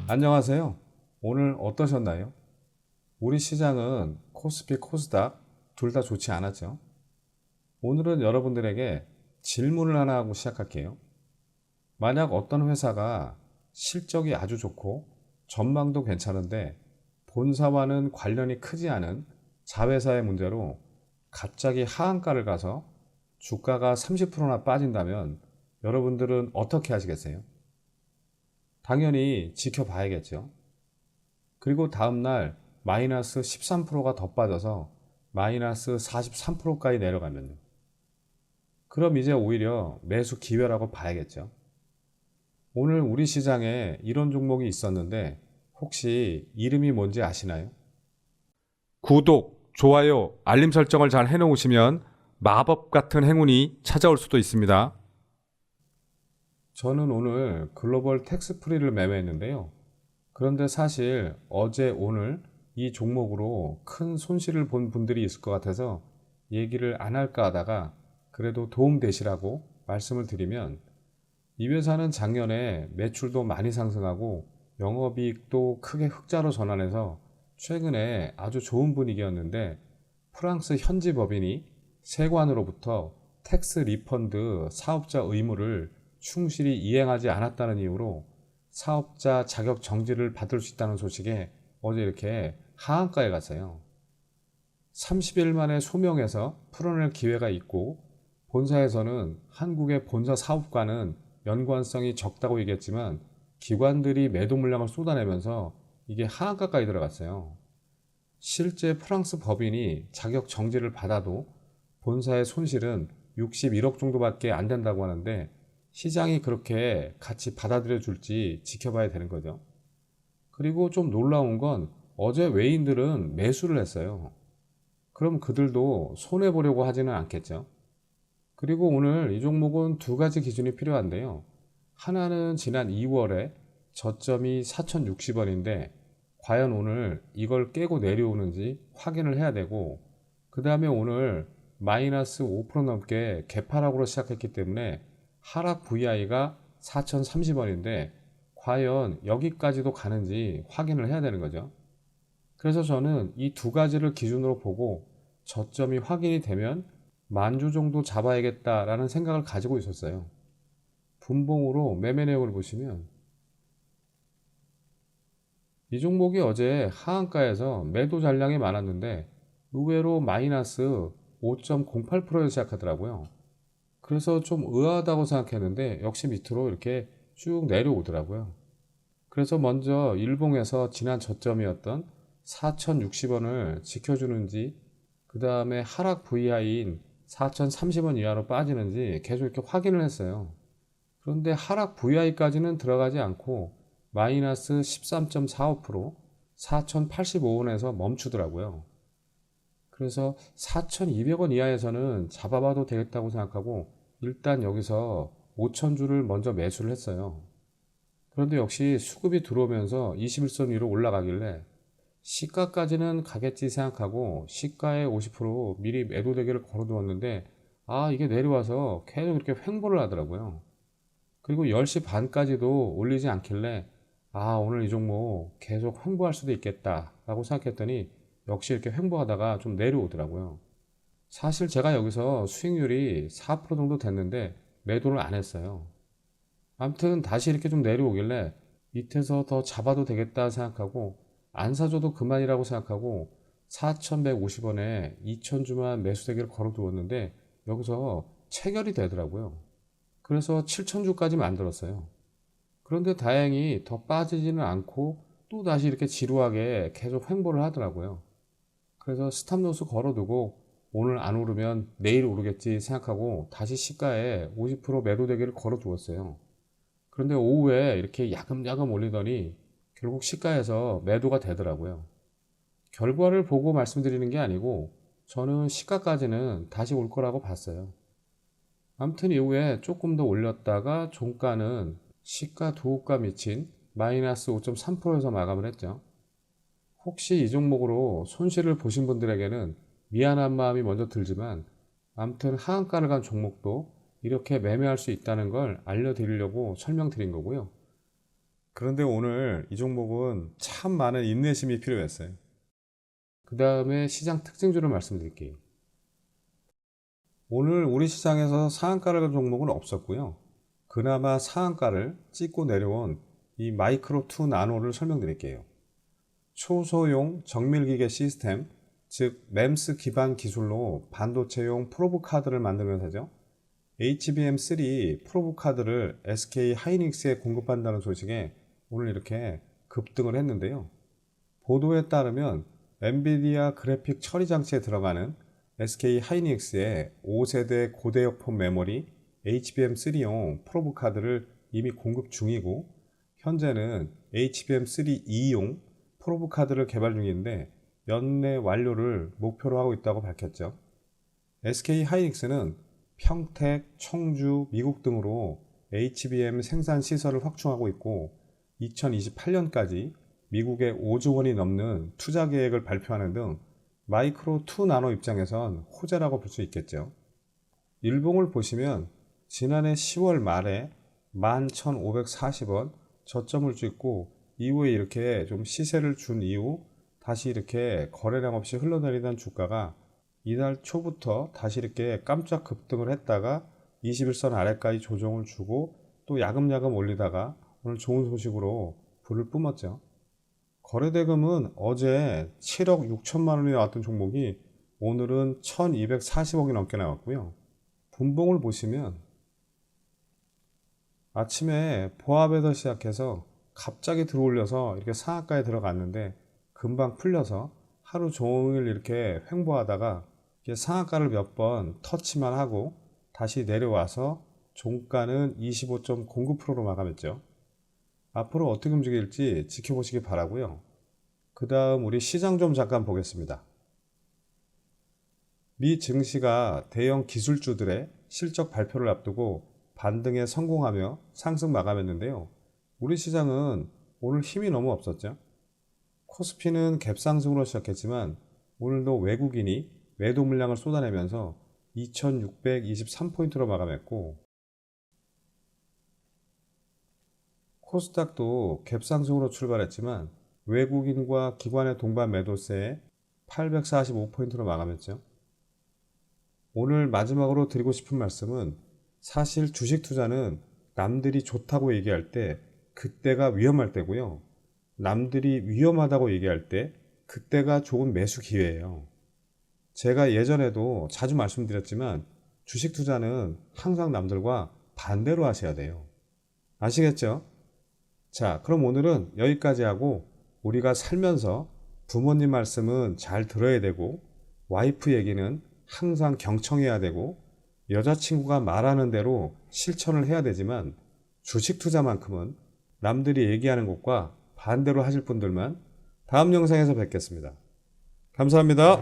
안녕하세요. 오늘 어떠셨나요? 우리 시장은 코스피, 코스닥 둘 다 좋지 않았죠? 오늘은 여러분들에게 질문을 하나 하고 시작할게요. 만약 어떤 회사가 실적이 아주 좋고 전망도 괜찮은데 본사와는 관련이 크지 않은 자회사의 문제로 갑자기 하한가를 가서 주가가 30%나 빠진다면 여러분들은 어떻게 하시겠어요? 당연히 지켜봐야겠죠. 그리고 다음날 마이너스 13%가 더 빠져서 마이너스 43%까지 내려가면요. 그럼 이제 오히려 매수 기회라고 봐야겠죠. 오늘 우리 시장에 이런 종목이 있었는데 혹시 이름이 뭔지 아시나요? 구독, 좋아요, 알림 설정을 잘 해놓으시면 마법 같은 행운이 찾아올 수도 있습니다. 저는 오늘 글로벌 텍스프리를 매매했는데요. 그런데 사실 어제 오늘 이 종목으로 큰 손실을 본 분들이 있을 것 같아서 얘기를 안 할까 하다가 그래도 도움 되시라고 말씀을 드리면, 이 회사는 작년에 매출도 많이 상승하고 영업이익도 크게 흑자로 전환해서 최근에 아주 좋은 분위기였는데, 프랑스 현지 법인이 세관으로부터 텍스 리펀드 사업자 의무를 충실히 이행하지 않았다는 이유로 사업자 자격 정지를 받을 수 있다는 소식에 어제 이렇게 하한가에 갔어요. 30일 만에 소명해서 풀어낼 기회가 있고, 본사에서는 한국의 본사 사업과는 연관성이 적다고 얘기했지만 기관들이 매도 물량을 쏟아내면서 이게 하한가까지 들어갔어요. 실제 프랑스 법인이 자격 정지를 받아도 본사의 손실은 61억 정도밖에 안 된다고 하는데, 시장이 그렇게 같이 받아들여 줄지 지켜봐야 되는 거죠. 그리고 좀 놀라운 건 어제 외인들은 매수를 했어요. 그럼 그들도 손해보려고 하지는 않겠죠. 그리고 오늘 이 종목은 두 가지 기준이 필요한데요. 하나는 지난 2월에 저점이 4,060원인데 과연 오늘 이걸 깨고 내려오는지 확인을 해야 되고, 그 다음에 오늘 마이너스 5% 넘게 개파락으로 시작했기 때문에 하락 VI가 4,030원인데 과연 여기까지도 가는지 확인을 해야 되는 거죠. 그래서 저는 이 두 가지를 기준으로 보고 저점이 확인이 되면 만주 정도 잡아야겠다라는 생각을 가지고 있었어요. 분봉으로 매매 내역을 보시면 이 종목이 어제 하한가에서 매도 잔량이 많았는데 의외로 마이너스 5.08%에서 시작하더라고요. 그래서 좀 의아하다고 생각했는데 역시 밑으로 이렇게 쭉 내려오더라고요. 그래서 먼저 일봉에서 지난 저점이었던 4,060원을 지켜주는지, 그 다음에 하락 VI인 4,030원 이하로 빠지는지 계속 이렇게 확인을 했어요. 그런데 하락 VI까지는 들어가지 않고 마이너스 13.45%, 4,085원에서 멈추더라고요. 그래서 4,200원 이하에서는 잡아봐도 되겠다고 생각하고 일단 여기서 5,000주를 먼저 매수를 했어요. 그런데 역시 수급이 들어오면서 21선 위로 올라가길래 시가까지는 가겠지 생각하고 시가의 50% 미리 매도 대기를 걸어두었는데, 이게 내려와서 계속 이렇게 횡보를 하더라고요. 그리고 10시 반까지도 올리지 않길래 오늘 이 종목 계속 횡보할 수도 있겠다 라고 생각했더니 역시 이렇게 횡보하다가 좀 내려오더라고요. 사실 제가 여기서 수익률이 4% 정도 됐는데 매도를 안 했어요. 아무튼 다시 이렇게 좀 내려오길래 밑에서 더 잡아도 되겠다 생각하고 안 사줘도 그만이라고 생각하고 4,150원에 2,000주만 매수대기를 걸어두었는데 여기서 체결이 되더라고요. 그래서 7,000주까지 만들었어요. 그런데 다행히 더 빠지지는 않고 또 다시 이렇게 지루하게 계속 횡보를 하더라고요. 그래서 스탑로스 걸어두고 오늘 안 오르면 내일 오르겠지 생각하고 다시 시가에 50% 매도 대기를 걸어두었어요. 그런데 오후에 이렇게 야금야금 올리더니 결국 시가에서 매도가 되더라고요. 결과를 보고 말씀드리는 게 아니고 저는 시가까지는 다시 올 거라고 봤어요. 아무튼 이후에 조금 더 올렸다가 종가는 시가 두 호가 미친 마이너스 5.3%에서 마감을 했죠. 혹시 이 종목으로 손실을 보신 분들에게는 미안한 마음이 먼저 들지만 아무튼 하한가를 간 종목도 이렇게 매매할 수 있다는 걸 알려드리려고 설명드린 거고요. 그런데 오늘 이 종목은 참 많은 인내심이 필요했어요. 그 다음에 시장 특징주를 말씀드릴게요. 오늘 우리 시장에서 상한가를 간 종목은 없었고요. 그나마 상한가를 찍고 내려온 이 마이크로2 나노를 설명드릴게요. 초소형 정밀기계 시스템, 즉 MEMS 기반 기술로 반도체용 프로브 카드를 만드는 회사죠. HBM3 프로브 카드를 SK 하이닉스에 공급한다는 소식에 오늘 이렇게 급등을 했는데요. 보도에 따르면 엔비디아 그래픽 처리 장치에 들어가는 SK 하이닉스의 5세대 고대역폭 메모리 HBM3용 프로브 카드를 이미 공급 중이고, 현재는 HBM3 2용 프로브 카드를 개발 중인데 연내 완료를 목표로 하고 있다고 밝혔죠. SK 하이닉스는 평택, 청주, 미국 등으로 HBM 생산 시설을 확충하고 있고 2028년까지 미국에 5조 원이 넘는 투자 계획을 발표하는 등 마이크로2 나노 입장에선 호재라고 볼 수 있겠죠. 일봉을 보시면 지난해 10월 말에 11,540원 저점을 찍고 이후에 이렇게 좀 시세를 준 이후 다시 이렇게 거래량 없이 흘러내리던 주가가 이달 초부터 다시 이렇게 깜짝 급등을 했다가 21선 아래까지 조정을 주고 또 야금야금 올리다가 오늘 좋은 소식으로 불을 뿜었죠. 거래대금은 어제 7억 6천만 원이 나왔던 종목이 오늘은 1240억이 넘게 나왔고요. 분봉을 보시면 아침에 보합에서 시작해서 갑자기 들어올려서 이렇게 상한가에 들어갔는데 금방 풀려서 하루 종일 이렇게 횡보하다가 상한가를 몇 번 터치만 하고 다시 내려와서 종가는 25.09%로 마감했죠. 앞으로 어떻게 움직일지 지켜보시기 바라고요. 그 다음 우리 시장 좀 잠깐 보겠습니다. 미 증시가 대형 기술주들의 실적 발표를 앞두고 반등에 성공하며 상승 마감했는데요. 우리 시장은 오늘 힘이 너무 없었죠. 코스피는 갭상승으로 시작했지만 오늘도 외국인이 매도 물량을 쏟아내면서 2623포인트로 마감했고, 코스닥도 갭상승으로 출발했지만 외국인과 기관의 동반 매도세에 845포인트로 마감했죠. 오늘 마지막으로 드리고 싶은 말씀은 사실 주식 투자는 남들이 좋다고 얘기할 때 그때가 위험할 때고요. 남들이 위험하다고 얘기할 때 그때가 좋은 매수 기회예요. 제가 예전에도 자주 말씀드렸지만 주식 투자는 항상 남들과 반대로 하셔야 돼요. 아시겠죠? 자, 그럼 오늘은 여기까지 하고, 우리가 살면서 부모님 말씀은 잘 들어야 되고 와이프 얘기는 항상 경청해야 되고 여자친구가 말하는 대로 실천을 해야 되지만 주식 투자만큼은 남들이 얘기하는 것과 반대로 하실 분들만 다음 영상에서 뵙겠습니다. 감사합니다.